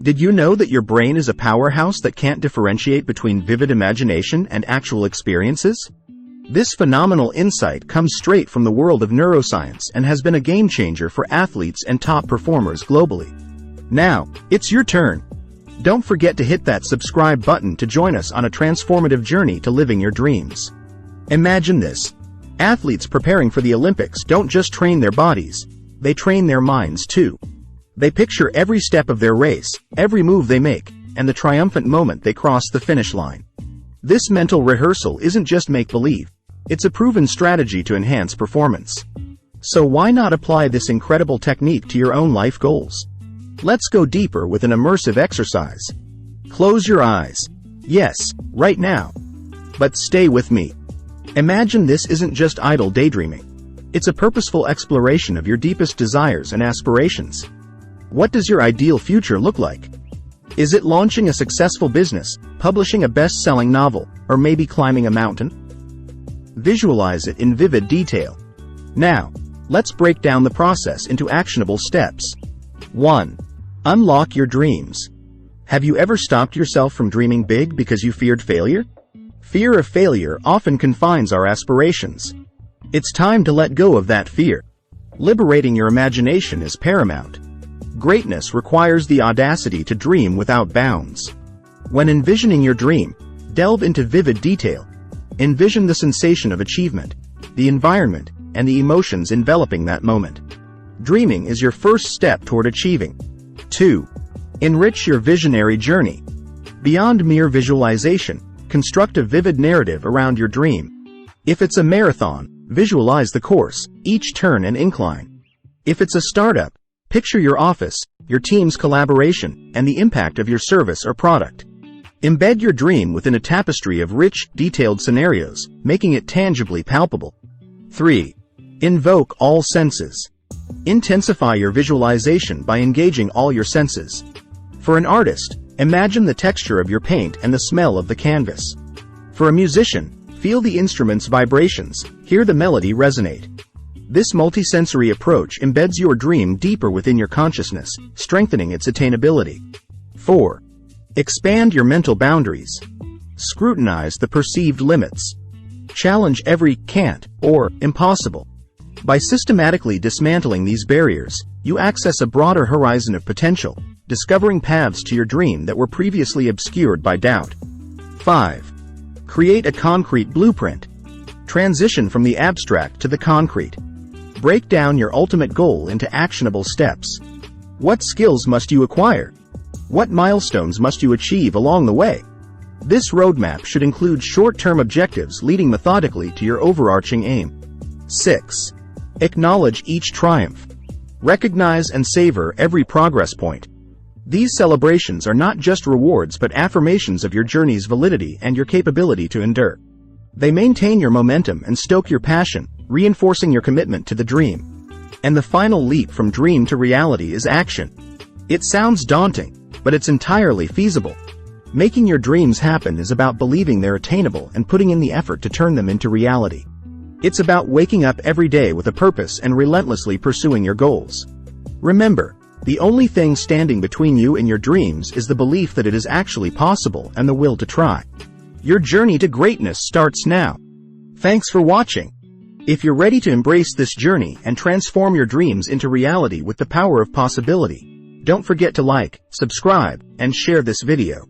Did you know that your brain is a powerhouse that can't differentiate between vivid imagination and actual experiences? This phenomenal insight comes straight from the world of neuroscience and has been a game-changer for athletes and top performers globally. Now, it's your turn. Don't forget to hit that subscribe button to join us on a transformative journey to living your dreams. Imagine this. Athletes preparing for the Olympics don't just train their bodies, they train their minds too. They picture every step of their race, every move they make, and the triumphant moment they cross the finish line. This mental rehearsal isn't just make-believe, it's a proven strategy to enhance performance. So why not apply this incredible technique to your own life goals? Let's go deeper with an immersive exercise. Close your eyes. Yes, right now. But stay with me. Imagine this isn't just idle daydreaming. It's a purposeful exploration of your deepest desires and aspirations. What does your ideal future look like? Is it launching a successful business, publishing a best-selling novel, or maybe climbing a mountain? Visualize it in vivid detail. Now, let's break down the process into actionable steps. 1. Unlock your dreams. Have you ever stopped yourself from dreaming big because you feared failure? Fear of failure often confines our aspirations. It's time to let go of that fear. Liberating your imagination is paramount. Greatness requires the audacity to dream without bounds. When envisioning your dream, delve into vivid detail. Envision the sensation of achievement, the environment, and the emotions enveloping that moment. Dreaming is your first step toward achieving. 2. Enrich your visionary journey. Beyond mere visualization, construct a vivid narrative around your dream. If it's a marathon, visualize the course, each turn and incline. If it's a startup, picture your office, your team's collaboration, and the impact of your service or product. Embed your dream within a tapestry of rich, detailed scenarios, making it tangibly palpable. 3. Invoke all senses. Intensify your visualization by engaging all your senses. For an artist, imagine the texture of your paint and the smell of the canvas. For a musician, feel the instrument's vibrations, hear the melody resonate. This multisensory approach embeds your dream deeper within your consciousness, strengthening its attainability. 4. Expand your mental boundaries. Scrutinize the perceived limits. Challenge every can't or impossible. By systematically dismantling these barriers, you access a broader horizon of potential, discovering paths to your dream that were previously obscured by doubt. 5. Create a concrete blueprint. Transition from the abstract to the concrete. Break down your ultimate goal into actionable steps. What skills must you acquire? What milestones must you achieve along the way? This roadmap should include short-term objectives leading methodically to your overarching aim. 6. Acknowledge each triumph. Recognize and savor every progress point. These celebrations are not just rewards but affirmations of your journey's validity and your capability to endure. They maintain your momentum and stoke your passion, reinforcing your commitment to the dream. And the final leap from dream to reality is action. It sounds daunting, but it's entirely feasible. Making your dreams happen is about believing they're attainable and putting in the effort to turn them into reality. It's about waking up every day with a purpose and relentlessly pursuing your goals. Remember, the only thing standing between you and your dreams is the belief that it is actually possible and the will to try. Your journey to greatness starts now. Thanks for watching. If you're ready to embrace this journey and transform your dreams into reality with the power of possibility, don't forget to like, subscribe, and share this video.